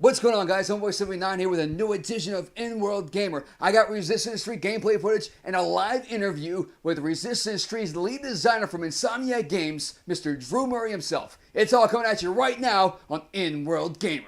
What's going on, guys? Homeboy79 here with a new edition of In-World Gamer. I got Resistance 3 gameplay footage and a live interview with Resistance 3's lead designer from Insomniac Games, Mr. Drew Murray himself. It's all coming at you right now on In-World Gamer.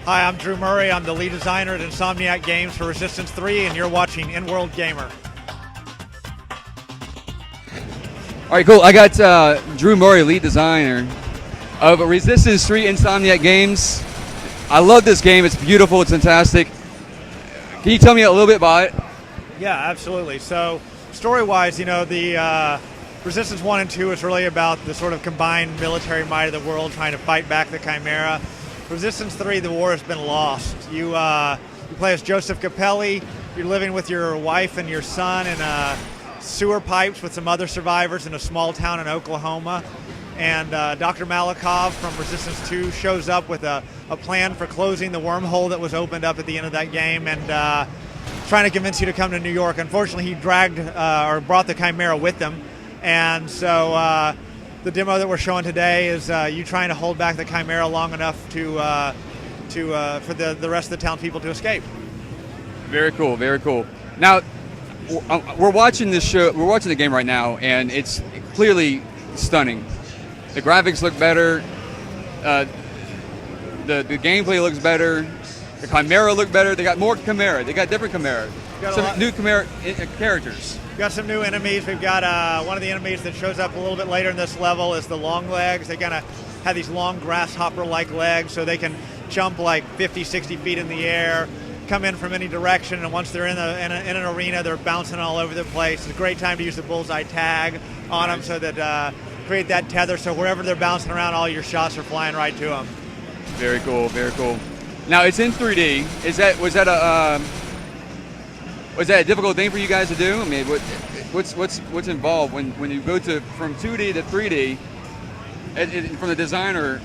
Hi, I'm Drew Murray. I'm the lead designer at Insomniac Games for Resistance 3, and you're watching In-World Gamer. All right, cool. I got Drew Murray, lead designer of Resistance 3 Insomniac Games. I love this game. It's beautiful. It's fantastic. Can you tell me a little bit about it? Yeah, absolutely. So, story-wise, you know, the Resistance 1 and 2 is really about the sort of combined military might of the world trying to fight back the Chimera. Resistance 3, the war has been lost. You play as Joseph Capelli. You're living with your wife and your son in sewer pipes with some other survivors in a small town in Oklahoma. And Dr. Malikov from Resistance 2 shows up with a plan for closing the wormhole that was opened up at the end of that game and trying to convince you to come to New York. Unfortunately, he dragged or brought the Chimera with him. And so the demo that we're showing today is you trying to hold back the Chimera long enough for the rest of the townspeople to escape. Very cool, very cool. Now, we're watching this show. We're watching the game right now, and it's clearly stunning. The graphics look better. The gameplay looks better. The Chimera look better. They got more Chimera. They got different Chimera. Some new Chimera characters. We've got some new enemies. We've got one of the enemies that shows up a little bit later in this level is the long legs. They kind of have these long grasshopper-like legs, so they can jump like 50, 60 feet in the air, come in from any direction, and once they're in an arena, they're bouncing all over the place. It's a great time to use the bullseye tag on them so that create that tether, so wherever they're bouncing around, all your shots are flying right to them. Very cool, very cool. Now, it's in 3D. Was that a difficult thing for you guys to do? I mean, what's involved when you go from 2D to 3D, from the designer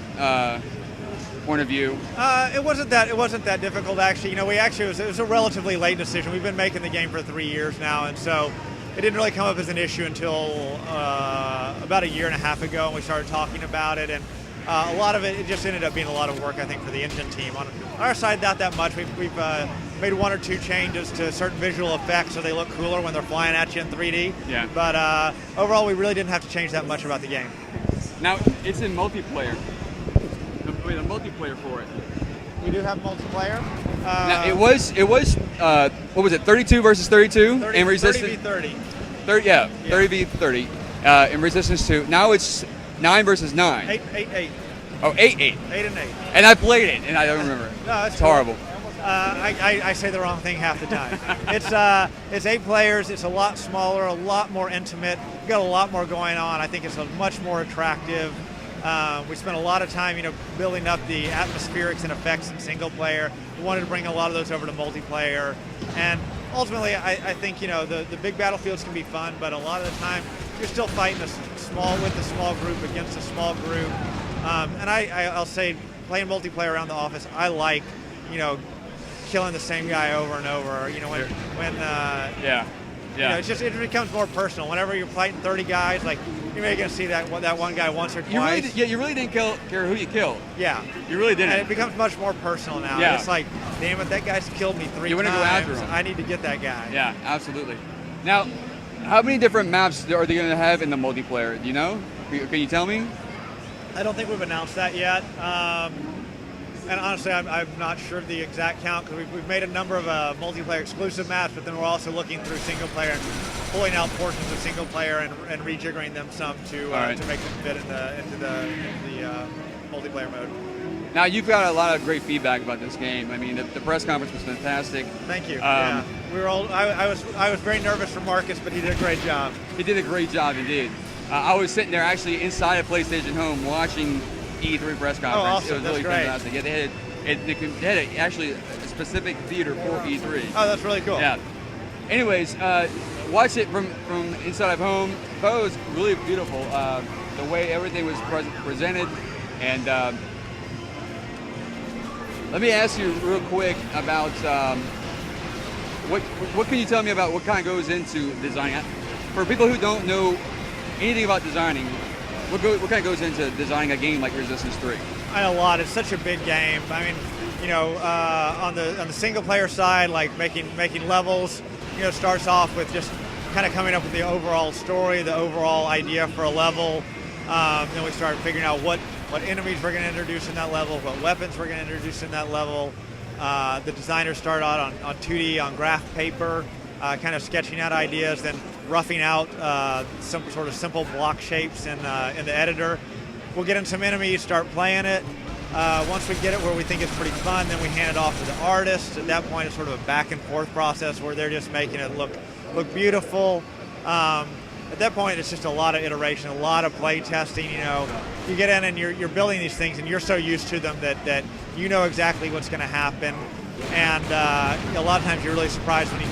point of view? It wasn't that difficult, actually. You know, it was a relatively late decision. We've been making the game for 3 years now, and so it didn't really come up as an issue until about a year and a half ago, and we started talking about it. And a lot of it just ended up being a lot of work, I think, for the engine team. On our side, not that much. We've made one or two changes to certain visual effects so they look cooler when they're flying at you in 3D. Yeah. But overall, we really didn't have to change that much about the game. Now, it's in multiplayer. The multiplayer for it. We do have multiplayer. Now, it was what was it, 32 versus 32? 30, in Resistance? 30v30. 30v30 in Resistance 2. Now it's 9 versus 9. 8-8. Oh, 8-8. 8 and 8. And I played it, and I don't remember. No, it's horrible. I say the wrong thing half the time. It's 8 players. It's a lot smaller, a lot more intimate. We've got a lot more going on. I think it's much more attractive. We spent a lot of time, building up the atmospherics and effects in single player. We wanted to bring a lot of those over to multiplayer. And ultimately, I think, the big battlefields can be fun, but a lot of the time, you're still fighting with a small group against a small group. And I'll say, playing multiplayer around the office, I like, killing the same guy over and over. It becomes more personal. Whenever you're fighting 30 guys, like you're maybe gonna see that one guy once or twice. You really didn't care who you killed. Yeah, you really didn't. And it becomes much more personal now. Yeah. It's like, damn it, that guy's killed me 3 times. You want to go after him. I need to get that guy. Yeah, absolutely. Now, how many different maps are they gonna have in the multiplayer? Do you know? Can you tell me? I don't think we've announced that yet. And honestly, I'm not sure of the exact count because we've made a number of multiplayer exclusive maps, but then we're also looking through single player and pulling out portions of single player and rejiggering them some to make them fit into the multiplayer mode. Now, you've got a lot of great feedback about this game. I mean, the press conference was fantastic. Thank you. Yeah. We were all. I was very nervous for Marcus, but he did a great job. He did a great job indeed. I was sitting there actually inside a PlayStation Home watching E3 press conference. awesome. It was That's really great. fantastic. Yeah, they had actually a specific theater for E3. Oh, that's really cool. Yeah. Anyways, watch it from inside of home. I thought it was really beautiful. The way everything was presented, and let me ask you real quick about what can you tell me about what kind of goes into designing? For people who don't know anything about designing, what kind of goes into designing a game like Resistance 3? A lot. It's such a big game. I mean, on the single player side, like making levels, starts off with just kind of coming up with the overall story, the overall idea for a level. Then we start figuring out what enemies we're going to introduce in that level, what weapons we're going to introduce in that level. The designers start out on 2D, on graph paper, kind of sketching out ideas, then roughing out some sort of simple block shapes in the editor. We'll get in some enemies, start playing it. Once we get it where we think it's pretty fun, then we hand it off to the artists. At that point, it's sort of a back and forth process where they're just making it look beautiful. At that point, it's just a lot of iteration, a lot of play testing. You get in and you're building these things, and you're so used to them that you know exactly what's going to happen. And a lot of times, you're really surprised when you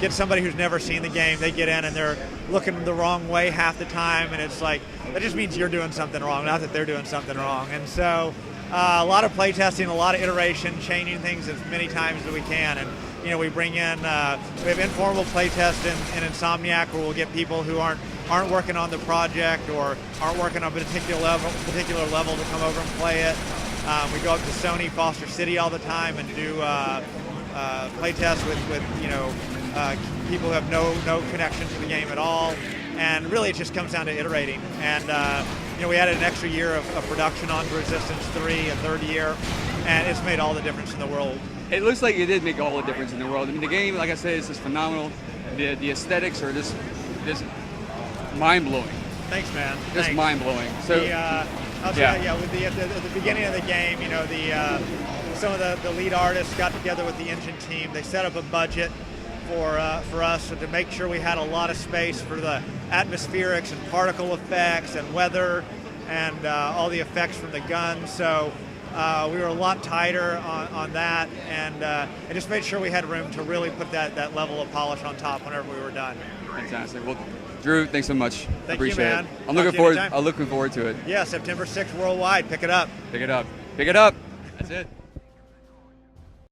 get somebody who's never seen the game. They get in and they're looking the wrong way half the time, and it's like that just means you're doing something wrong, not that they're doing something wrong. And so, a lot of play testing, a lot of iteration, changing things as many times as we can. And we bring in, we have informal playtest in Insomniac where we'll get people who aren't working on the project or aren't working on a particular level to come over and play it. We go up to Sony Foster City all the time and do playtests with people who have no connection to the game at all. And really, it just comes down to iterating. And we added an extra year of production on Resistance 3, a third year, and it's made all the difference in the world. It looks like it did make all the difference in the world. I mean, the game, like I said, is just phenomenal. The aesthetics are just mind-blowing. Thanks, man. Just mind-blowing. So, I'll tell you, with at the beginning of the game, some of the lead artists got together with the engine team. They set up a budget for us to make sure we had a lot of space for the atmospherics and particle effects and weather and all the effects from the guns. So we were a lot tighter on that, and it just made sure we had room to really put that level of polish on top whenever we were done. Fantastic. Well, Drew, thanks so much. Thank Appreciate you, man. it. I'm looking forward to it. Yeah, September 6th worldwide. Pick it up. Pick it up. Pick it up. That's it.